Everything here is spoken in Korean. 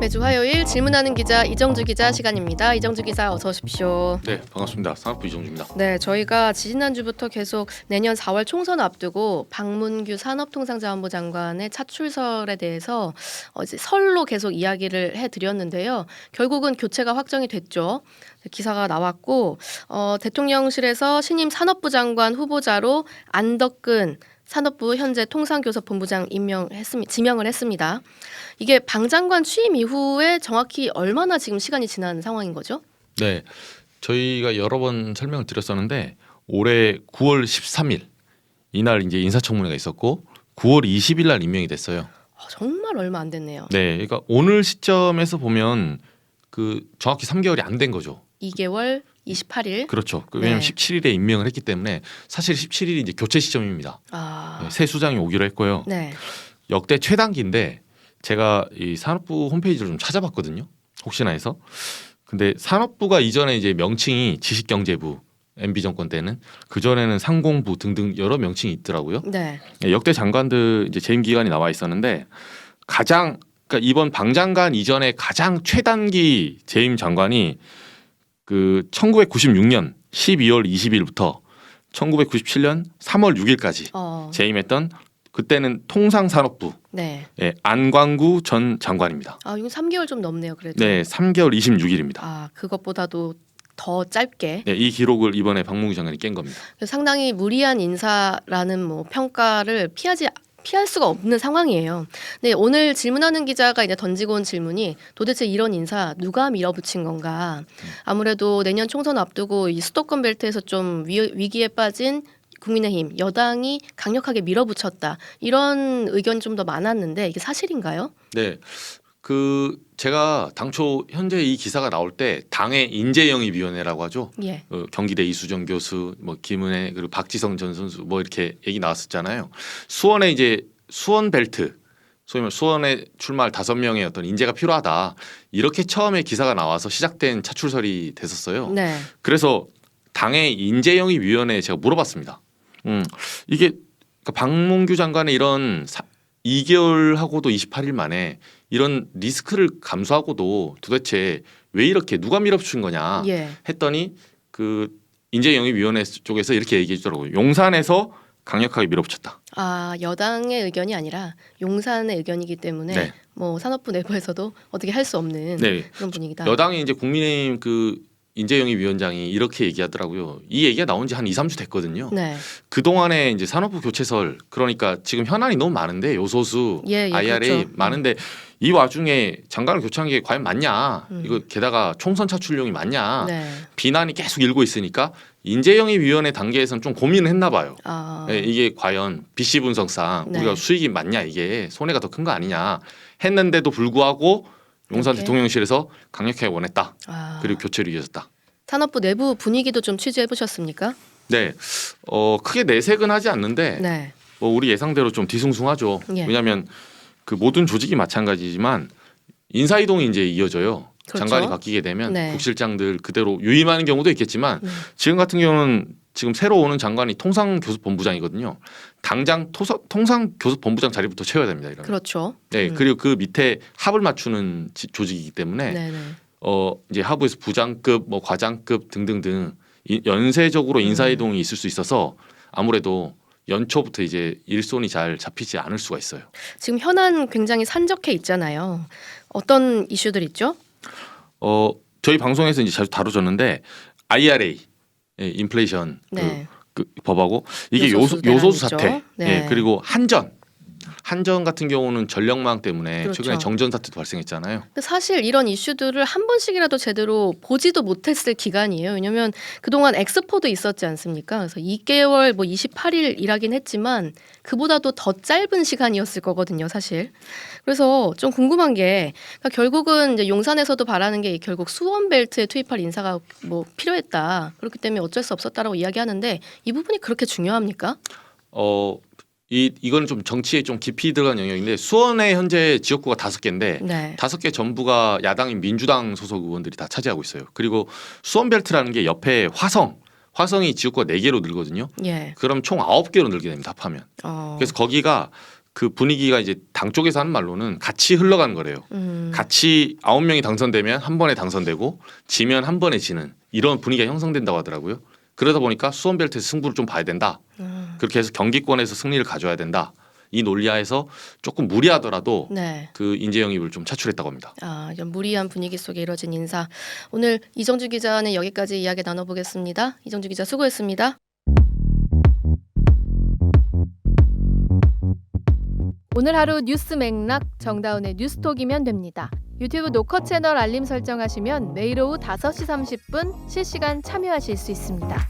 매주 화요일 질문하는 기자 이정주 기자 시간입니다. 이정주 기자 어서 오십시오. 네, 반갑습니다. 산업부 이정주입니다. 네, 저희가 지지난주부터 계속 내년 4월 총선 앞두고 박문규 산업통상자원부 장관의 차출설에 대해서 이제 설로 계속 이야기를 해드렸는데요. 결국은 교체가 확정이 됐죠. 기사가 나왔고 대통령실에서 신임 산업부 장관 후보자로 안덕근 산업부 현재 통상교섭본부장 지명을 했습니다. 이게 방 장관 취임 이후에 정확히 얼마나 지금 시간이 지난 상황인 거죠? 네, 저희가 여러 번 설명을 드렸었는데 올해 9월 13일 이날 이제 인사청문회가 있었고 9월 20일 날 임명이 됐어요. 정말 얼마 안 됐네요. 네, 그러니까 오늘 시점에서 보면 그 정확히 3개월이 안 된 거죠. 2개월 28일. 그렇죠. 왜냐하면 네. 17일에 임명을 했기 때문에 사실 17일이 이제 교체 시점입니다. 네, 새 수장이 오기로 했고요. 네. 역대 최단기인데 제가 이 산업부 홈페이지를 좀 찾아봤거든요. 혹시나 해서. 근데 산업부가 이전에 이제 명칭이 지식경제부 MB 정권 때는 그 전에는 상공부 등등 여러 명칭이 있더라고요. 네. 역대 장관들 이제 재임 기간이 나와 있었는데 그러니까 이번 방 장관 이전에 가장 최단기 재임 장관이 그 1996년 12월 20일부터 1997년 3월 6일까지 재임했던 그때는 통상산업부 네. 안광구 전 장관입니다. 이건 3개월 좀 넘네요, 그래도. 네, 3개월 26일입니다. 그것보다도 더 짧게. 네, 이 기록을 이번에 박문규 장관이 깬 겁니다. 상당히 무리한 인사라는 평가를 피할 수가 없는 상황이에요. 네, 오늘 질문하는 기자가 이제 던지고 온 질문이 도대체 이런 인사 누가 밀어붙인 건가? 아무래도 내년 총선 앞두고 이 수도권 벨트에서 좀 위기에 빠진 국민의힘 여당이 강력하게 밀어붙였다. 이런 의견이 좀 더 많았는데 이게 사실인가요? 네. 제가 당초 현재 이 기사가 나올 때 당의 인재영입위원회라고 하죠. 예. 경기대 이수정 교수, 김은혜 그리고 박지성 전 선수 이렇게 얘기 나왔었잖아요. 수원에 이제 수원 벨트, 소위 말해 수원에 출마할 5명의 어떤 인재가 필요하다. 이렇게 처음에 기사가 나와서 시작된 차출설이 됐었어요. 네. 그래서 당의 인재영입위원회에 제가 물어봤습니다. 이게 그러니까 박문규 장관의 이런 2개월하고도 28일 만에 이런 리스크를 감수하고도 도대체 왜 이렇게 누가 밀어붙인 거냐 했더니 그 인재영입위원회 쪽에서 이렇게 얘기해 주더라고요. 용산에서 강력하게 밀어붙였다. 여당의 의견이 아니라 용산의 의견이기 때문에 네. 산업부 내부에서도 어떻게 할 수 없는 그런 분위기다. 여당이 이제 국민의힘 인재영입위원장이 이렇게 얘기하더라고요. 이 얘기가 나온 지 한 2, 3주 됐거든요. 네. 그동안에 이제 산업부 교체설 그러니까 지금 현안이 너무 많은데 요소수, IRA 그렇죠. 많은데 이 와중에 장관을 교체한 게 과연 맞냐? 이거 게다가 총선 차출용이 맞냐? 네. 비난이 계속 일고 있으니까 인재영입위원회 단계에서는 좀 고민을 했나 봐요. 이게 과연 BC 분석상 우리가 수익이 맞냐 이게 손해가 더 큰 거 아니냐 했는데도 불구하고 용산 대통령실에서 강력하게 원했다. 그리고 교체를 이어졌다. 산업부 내부 분위기도 좀 취재해 보셨습니까? 네, 크게 내색은 하지 않는데 우리 예상대로 좀 뒤숭숭하죠. 왜냐하면 그 모든 조직이 마찬가지지만 인사 이동이 이제 이어져요. 그렇죠. 장관이 바뀌게 되면 국실장들 그대로 유임하는 경우도 있겠지만 지금 같은 경우는 지금 새로 오는 장관이 통상교섭본부장이거든요. 당장 통상교섭본부장 자리부터 채워야 됩니다. 이러면. 그렇죠. 네, 그리고 그 밑에 합을 맞추는 조직이기 때문에 이제 하부에서 부장급, 과장급 등등등 연쇄적으로 인사 이동이 있을 수 있어서 아무래도 연초부터 이제 일손이 잘 잡히지 않을 수가 있어요. 지금 현안 굉장히 산적해 있잖아요. 어떤 이슈들 있죠? 저희 방송에서 이제 자주 다뤄졌는데 IRA, 인플레이션 그 법하고 이게 요소수 사태, 그리고 한전 같은 경우는 전력망 때문에 최근에 정전 사태도 발생했잖아요. 사실 이런 이슈들을 한 번씩이라도 제대로 보지도 못했을 기간이에요. 왜냐하면 그동안 엑스포도 있었지 않습니까? 그래서 2개월 28일 일하긴 했지만 그보다도 더 짧은 시간이었을 거거든요, 사실. 그래서 좀 궁금한 게 그러니까 결국은 이제 용산에서도 바라는 게 결국 수원 벨트에 투입할 인사가 필요했다. 그렇기 때문에 어쩔 수 없었다라고 이야기하는데 이 부분이 그렇게 중요합니까? 이거는 좀 정치에 좀 깊이 들어간 영역인데 수원에 현재 지역구가 5개인데 5개 전부가 야당인 민주당 소속 의원들이 다 차지하고 있어요. 그리고 수원벨트라는 게 옆에 화성이 지역구가 4개로 늘거든요. 그럼 총 9개로 늘게 됩니다. 합하면. 그래서 거기가 그 분위기가 이제 당 쪽에서 하는 말로는 같이 흘러가는 거래요. 같이 9명이 당선되면 한 번에 당선되고 지면 한 번에 지는 이런 분위기가 형성된다고 하더라고요. 그러다 보니까 수원벨트에서 승부를 좀 봐야 된다. 그렇게 해서 경기권에서 승리를 가져야 된다. 이 논리하에서 조금 무리하더라도 네. 그 인재 영입을 좀 차출했다고 합니다. 이런 무리한 분위기 속에 이뤄진 인사. 오늘 이정주 기자는 여기까지 이야기 나눠보겠습니다. 이정주 기자 수고했습니다. 오늘 하루 뉴스 맥락 정다운의 뉴스톡이면 됩니다. 유튜브 노컷 채널 알림 설정하시면 매일 오후 5시 30분 실시간 참여하실 수 있습니다.